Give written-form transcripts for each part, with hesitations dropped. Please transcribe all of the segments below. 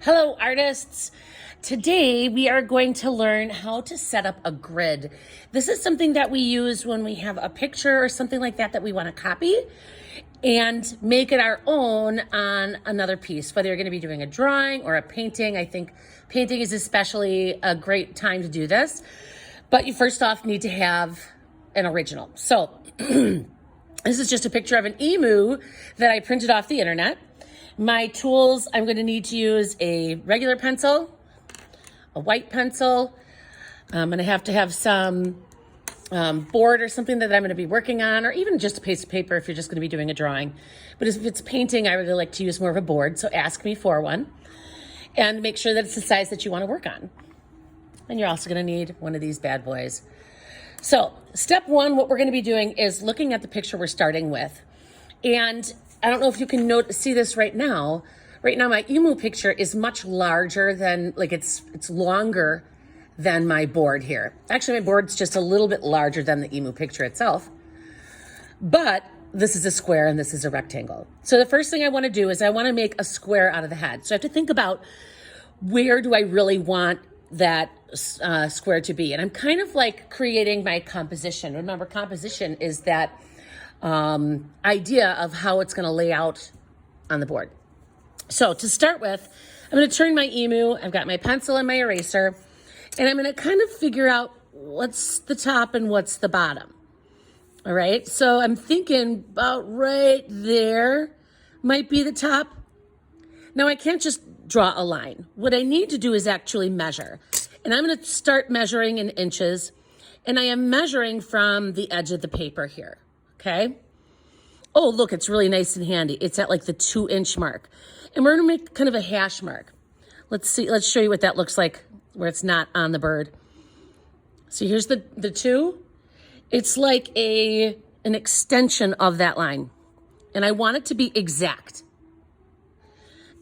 Hello, artists. Today we are going to learn how to set up a grid. This is something that we use when we have a picture or something like that we want to copy and make it our own on another piece, whether you're going to be doing a drawing or a painting. I think painting is especially a great time to do this, but you first off need to have an original. So this is just a picture of an emu that I printed off the internet. My tools, I'm going to need to use a regular pencil, a white pencil. I'm going to have some board or something that I'm going to be working on, or even just a piece of paper if you're just going to be doing a drawing. But if it's painting, I really like to use more of a board, so ask me for one. And make sure that it's the size that you want to work on. And you're also going to need one of these bad boys. So step one, what we're going to be doing is looking at the picture we're starting with. And I don't know if you can see this right now. Right now, my emu picture is much larger than, it's longer than my board here. Actually, my board's just a little bit larger than the emu picture itself. But this is a square and this is a rectangle. So the first thing I want to do is I want to make a square out of the head. So I have to think about where do I really want that square to be. And I'm kind of like creating my composition. Remember, composition is that idea of how it's going to lay out on the board. So to start with, I'm going to turn my emu. I've got my pencil and my eraser, and I'm going to kind of figure out what's the top and what's the bottom. All right. So I'm thinking about right there might be the top. Now I can't just draw a line. What I need to do is actually measure, and I'm going to start measuring in inches, and I am measuring from the edge of the paper here. Okay. Oh, look, it's really nice and handy. It's at like the 2-inch mark. And we're going to make kind of a hash mark. Let's see. Let's show you what that looks like where it's not on the bird. So here's the 2. It's like an extension of that line. And I want it to be exact.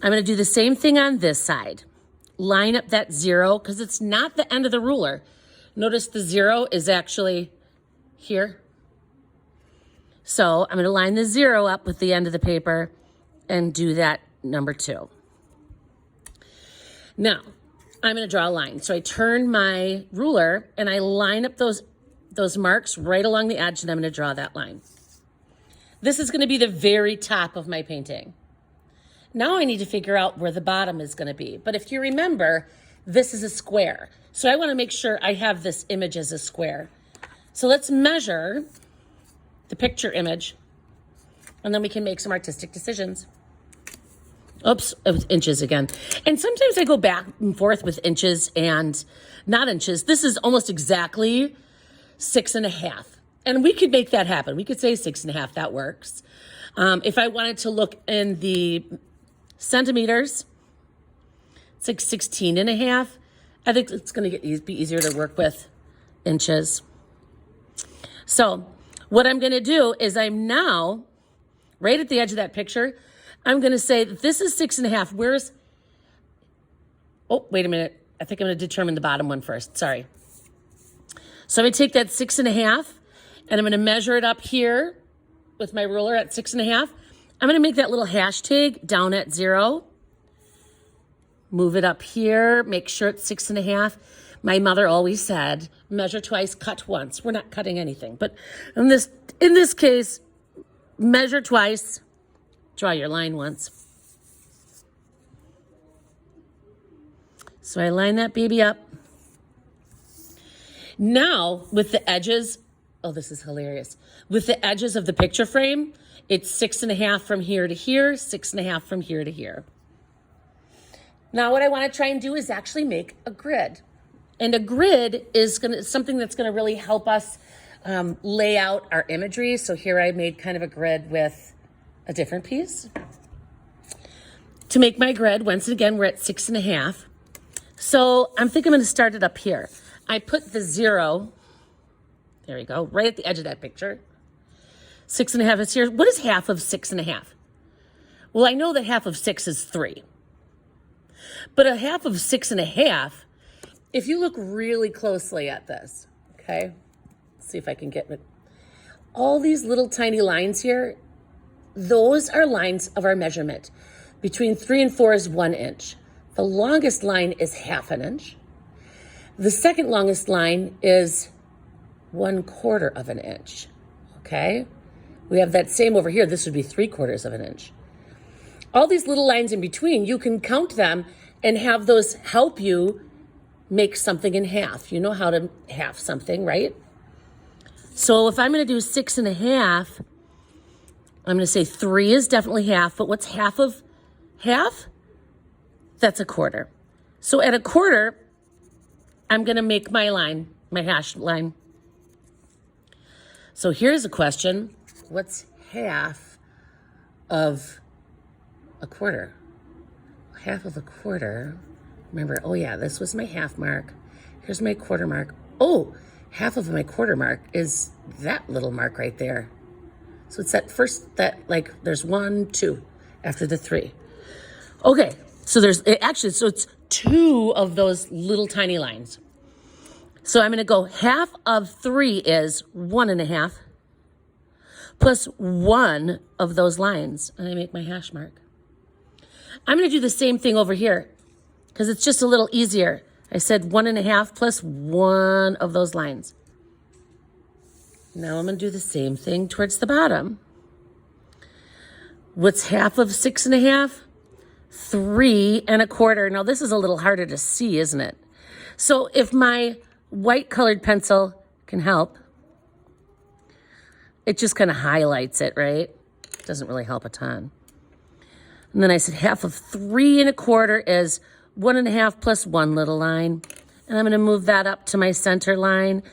I'm going to do the same thing on this side. Line up that 0 because it's not the end of the ruler. Notice the 0 is actually here. So I'm going to line the 0 up with the end of the paper and do that number 2. Now, I'm going to draw a line. So I turn my ruler and I line up those marks right along the edge, and I'm going to draw that line. This is going to be the very top of my painting. Now I need to figure out where the bottom is going to be. But if you remember, this is a square. So I want to make sure I have this image as a square. So let's measure the picture image, and then we can make some artistic decisions. Oops, it was inches again. And sometimes I go back and forth with inches and not inches. This is almost exactly 6.5. And we could make that happen. We could say 6.5, that works. If I wanted to look in the centimeters, it's like 16.5. I think it's going to be easier to work with inches. So what I'm going to do is I'm now, right at the edge of that picture, I'm going to say this is 6.5. Oh, wait a minute. I think I'm going to determine the bottom one first. Sorry. So I'm going to take that 6.5 and I'm going to measure it up here with my ruler at 6.5. I'm going to make that little hashtag down at 0. Move it up here. Make sure it's 6.5. My mother always said, measure twice, cut once. We're not cutting anything. But in this case, measure twice, draw your line once. So I line that baby up. Now, with the edges, oh, this is hilarious. With the edges of the picture frame, it's 6.5 from here to here, 6.5 from here to here. Now, what I want to try and do is actually make a grid. And a grid is something that's going to really help us lay out our imagery. So here I made kind of a grid with a different piece. To make my grid, once again, we're at 6.5. So I'm thinking I'm going to start it up here. I put the 0, there we go, right at the edge of that picture. 6.5 is here. What is half of 6.5? Well, I know that half of 6 is 3. But a half of 6.5, if you look really closely at this, okay, let's see if I can get it. All these little tiny lines here, those are lines of our measurement. Between 3 and 4 is 1 inch. The longest line is 1/2 inch. The second longest line is 1/4 of an inch, okay? We have that same over here. This would be 3/4 of an inch. All these little lines in between, you can count them and have those help you make something in half. You know how to half something, right? So if I'm gonna do 6 1/2, I'm gonna say 3 is definitely half, but what's half of half? That's 1/4. So at 1/4, I'm gonna make my line, my hash line. So here's a question. What's half of 1/4? Half of 1/4, remember, oh yeah, this was my half mark. Here's my 1/4 mark. Oh, half of my 1/4 mark is that little mark right there. So it's that first, there's 1, 2 after the 3. Okay, so so it's 2 of those little tiny lines. So I'm gonna go half of 3 is 1 1/2 plus 1 of those lines, and I make my hash mark. I'm gonna do the same thing over here because it's just a little easier. I said 1 1/2 plus 1 of those lines. Now I'm gonna do the same thing towards the bottom. What's half of 6 1/2? 3 1/4. Now this is a little harder to see, isn't it? So if my white colored pencil can help, it just kind of highlights it, right? Doesn't really help a ton. And then I said half of 3 1/4 is 1 1/2 plus 1 little line. And I'm gonna move that up to my center line.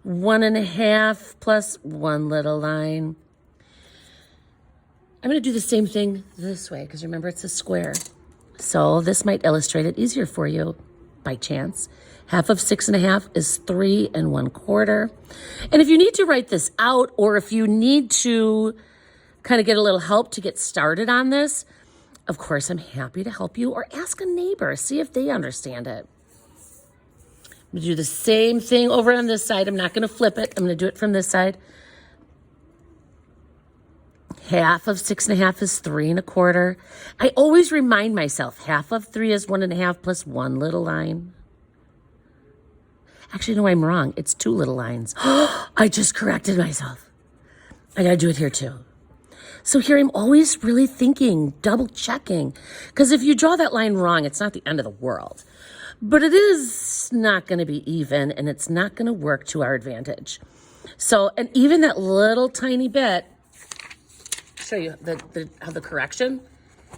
1 1/2 plus 1 little line. I'm gonna do the same thing this way because remember it's a square. So this might illustrate it easier for you by chance. Half of 6 1/2 is 3 1/4. And if you need to write this out, or if you need to kind of get a little help to get started on this, of course, I'm happy to help you, or ask a neighbor, see if they understand it. I'm gonna do the same thing over on this side. I'm not gonna flip it. I'm gonna do it from this side. Half of 6 1/2 is 3 1/4. I always remind myself, half of 3 is 1 1/2 plus 1 little line. Actually, no, I'm wrong. It's 2 little lines. I just corrected myself. I gotta do it here too. So here I'm always really thinking, double checking. Because if you draw that line wrong, it's not the end of the world. But it is not gonna be even, and it's not gonna work to our advantage. So, and even that little tiny bit, show you how the correction.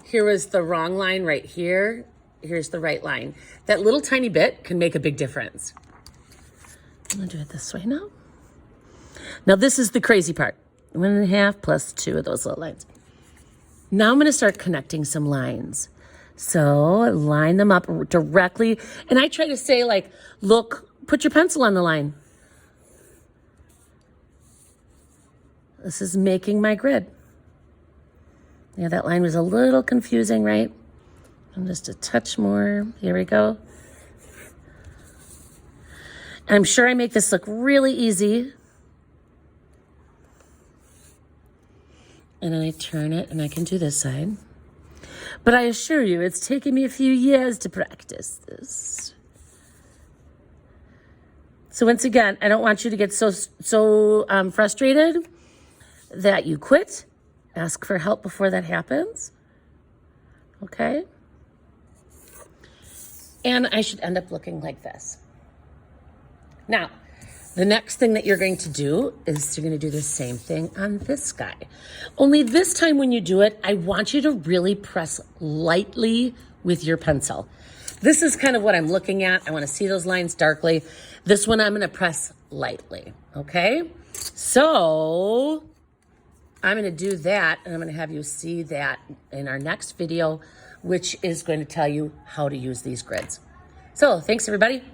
Here was the wrong line right here. Here's the right line. That little tiny bit can make a big difference. I'm gonna do it this way now. Now this is the crazy part. 1 1/2 plus 2 of those little lines. Now I'm gonna start connecting some lines. So line them up directly. And I try to say, like, look, put your pencil on the line. This is making my grid. Yeah, that line was a little confusing, right? And just a touch more. Here we go. And I'm sure I make this look really easy. And then I turn it and I can do this side. But I assure you, it's taken me a few years to practice this. So once again, I don't want you to get so frustrated that you quit. Ask for help before that happens. Okay? And I should end up looking like this. Now, the next thing that you're going to do is you're going to do the same thing on this guy. Only this time when you do it, I want you to really press lightly with your pencil. This is kind of what I'm looking at. I want to see those lines darkly. This one I'm going to press lightly, okay? So I'm going to do that, and I'm going to have you see that in our next video, which is going to tell you how to use these grids. So thanks, everybody.